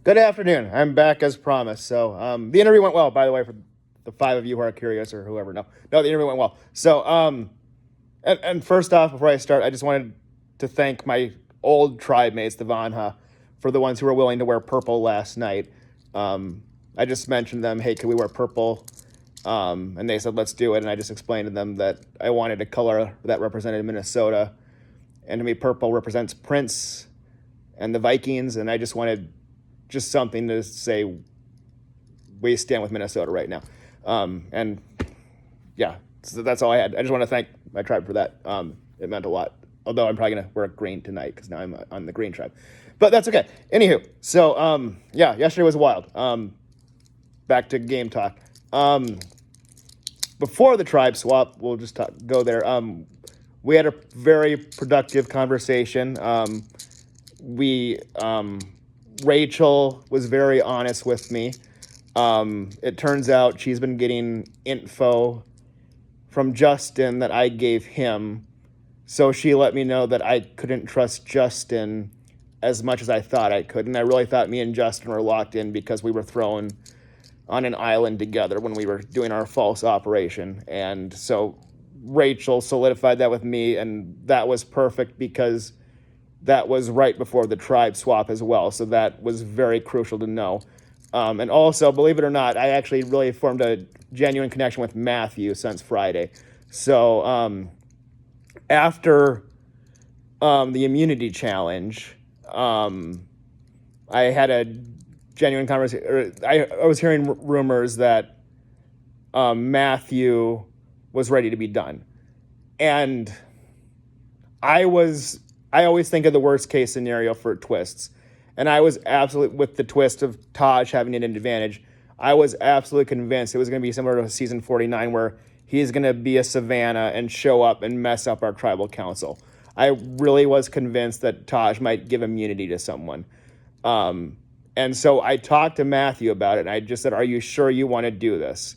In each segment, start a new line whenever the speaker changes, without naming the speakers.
Good afternoon. I'm back as promised. So the interview went well, by the way, for the five of you who are curious or whoever. No, the interview went well. So and first off, before I start, I just wanted to thank my old tribe mates, the Vanha, for the ones who were willing to wear purple last night. I just mentioned them, hey, can we wear purple? And they said, let's do it. And I just explained to them that I wanted a color that represented Minnesota. And to me, purple represents Prince and the Vikings. And I just wanted just something to say we stand with Minnesota right now. And yeah, so that's all I had. I just want to thank my tribe for that. It meant a lot. Although I'm probably going to wear green tonight because now I'm on the green tribe. But that's okay. Anywho, so yeah, yesterday was wild. Back to game talk. Before the tribe swap, we'll just go there. We had a very productive conversation. Rachel was very honest with me. It turns out she's been getting info from Justin that I gave him. So she let me know that I couldn't trust Justin as much as I thought I could. And I really thought me and Justin were locked in because we were thrown on an island together when we were doing our false operation. And so Rachel solidified that with me, and that was perfect because that was right before the tribe swap as well. So that was very crucial to know. And also, believe it or not, I actually really formed a genuine connection with Matthew since Friday. So after the immunity challenge, I had a genuine conversation. I was hearing rumors that Matthew was ready to be done. And I always think of the worst case scenario for twists. And I was absolutely, with the twist of Taj having an advantage, I was absolutely convinced it was going to be similar to season 49 where he's going to be a Savannah and show up and mess up our tribal council. I really was convinced that Taj might give immunity to someone. And so I talked to Matthew about it, and I just said, are you sure you want to do this?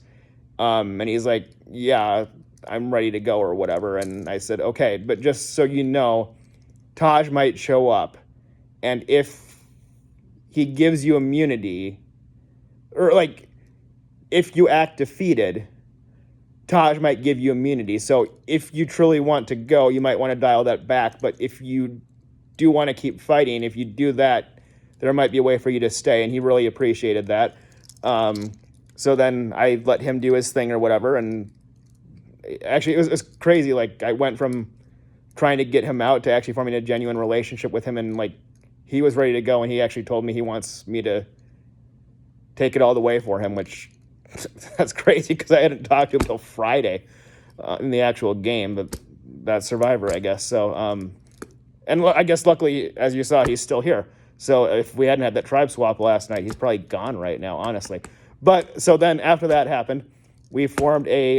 And he's like, yeah, I'm ready to go or whatever. And I said, okay, but just so you know, Taj might show up, and if he gives you immunity, or like if you act defeated, Taj might give you immunity. So if you truly want to go, you might want to dial that back. But if you do want to keep fighting, if you do that, there might be a way for you to stay. And he really appreciated that. So then I let him do his thing or whatever. And actually, it was crazy. Like, I went from trying to get him out to actually forming a genuine relationship with him. And like, he was ready to go. And he actually told me he wants me to take it all the way for him, which that's crazy because I hadn't talked to him until Friday in the actual game, but that's Survivor, I guess. So, and I guess luckily, as you saw, he's still here. So if we hadn't had that tribe swap last night, he's probably gone right now, honestly. But so then after that happened, we formed a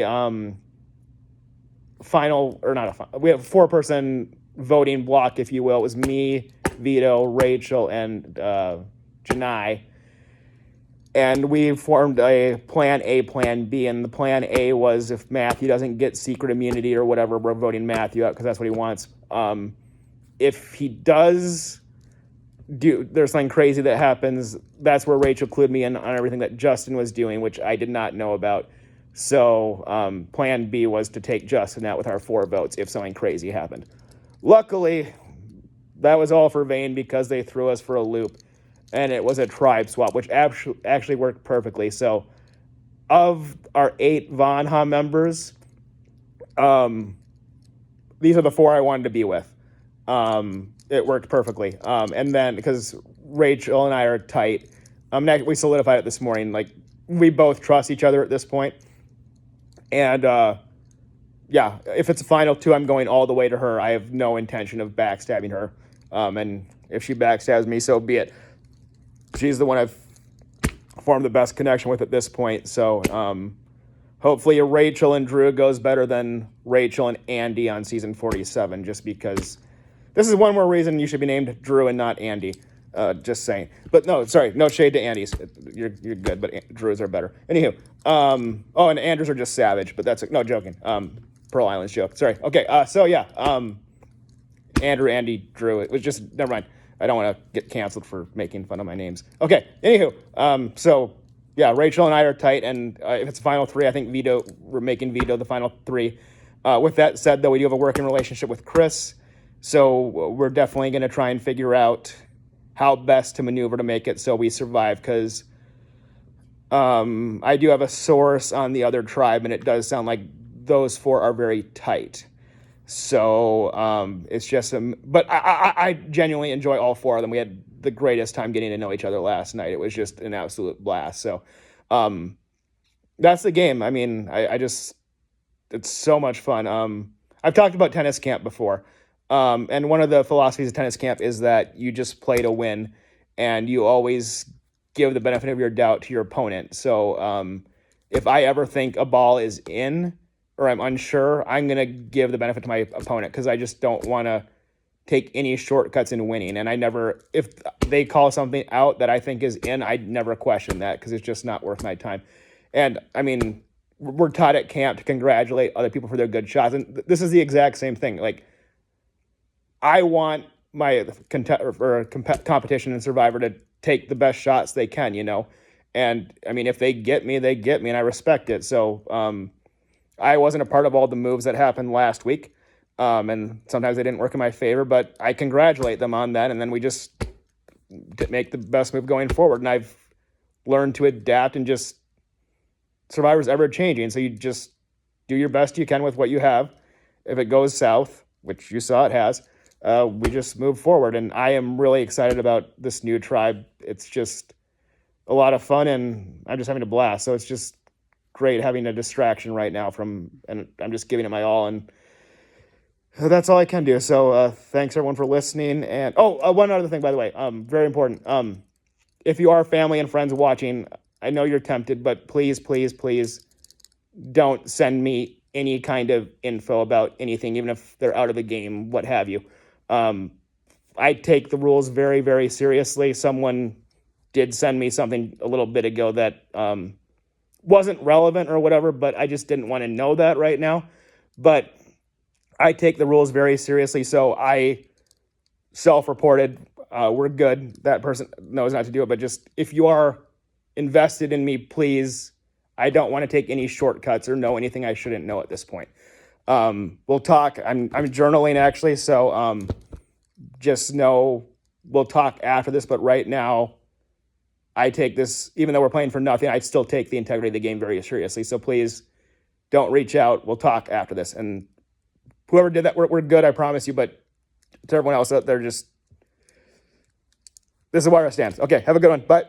we have a 4-person voting block, if you will. It was me, Vito, Rachel, and Janai. And we formed a plan A, plan B, and the plan A was if Matthew doesn't get secret immunity or whatever, we're voting Matthew out because that's what he wants. If he does there's something crazy that happens, that's where Rachel clued me in on everything that Justin was doing, which I did not know about. So plan B was to take Justin out with our 4 votes if something crazy happened. Luckily, that was all for Vane because they threw us for a loop. And it was a tribe swap, which actually worked perfectly. So of our 8 Vanha members, these are the 4 I wanted to be with. It worked perfectly. And then because Rachel and I are tight, we solidified it this morning. Like, we both trust each other at this point. And yeah, if it's a final 2, I'm going all the way to her. I have no intention of backstabbing her. And if she backstabs me, so be it. She's the one I've formed the best connection with at this point. So hopefully Rachel and Drew goes better than Rachel and Andy on season 47, just because this is one more reason you should be named Drew and not Andy. Just saying. But no, sorry, no shade to Andy's. You're good, but Drews are better. Anywho, and Andrews are just savage, but that's no joking. Pearl Island's joke. Sorry. Okay. So yeah. Andrew, Andy, Drew. It was just never mind. I don't want to get canceled for making fun of my names. Okay, anywho, so yeah, Rachel and I are tight, and if it's the final three, I think we're making Vito the final three. With that said, though, we do have a working relationship with Chris, so we're definitely going to try and figure out how best to maneuver to make it so we survive, because I do have a source on the other tribe, and it does sound like those four are very tight. So it's just but I genuinely enjoy all four of them. We had the greatest time getting to know each other last night. It was just an absolute blast. So that's the game. I mean, I just, it's so much fun. I've talked about tennis camp before. And one of the philosophies of tennis camp is that you just play to win, and you always give the benefit of your doubt to your opponent. So if I ever think a ball is in or I'm unsure, I'm going to give the benefit to my opponent, because I just don't want to take any shortcuts in winning. And if they call something out that I think is in, I'd never question that, because it's just not worth my time. And I mean, we're taught at camp to congratulate other people for their good shots. And this is the exact same thing. Like, I want my competition and Survivor to take the best shots they can, And I mean, if they get me, they get me, and I respect it. So I wasn't a part of all the moves that happened last week, and sometimes they didn't work in my favor, but I congratulate them on that, and then we just make the best move going forward. And I've learned to adapt, and just Survivor's ever changing, so you just do your best you can with what you have. If it goes south, which you saw it has, we just move forward. And I am really excited about this new tribe. It's just a lot of fun, and I'm just having a blast. So it's just great having a distraction right now and I'm just giving it my all, and that's all I can do. So thanks everyone for listening. And one other thing, by the way, very important. If you are family and friends watching, I know you're tempted, but please, please, please don't send me any kind of info about anything, even if they're out of the game, what have you. I take the rules very, very seriously. Someone did send me something a little bit ago that wasn't relevant or whatever, but I just didn't want to know that right now. But I take the rules very seriously, so I self-reported. We're good. That person knows not to do it, but just if you are invested in me, please, I don't want to take any shortcuts or know anything I shouldn't know at this point. We'll talk. I'm journaling, actually, so just know we'll talk after this, but right now I take this, even though we're playing for nothing, I still take the integrity of the game very seriously. So please don't reach out. We'll talk after this. And whoever did that, we're good, I promise you. But to everyone else out there, just, this is where I stand. Okay, have a good one. Bye.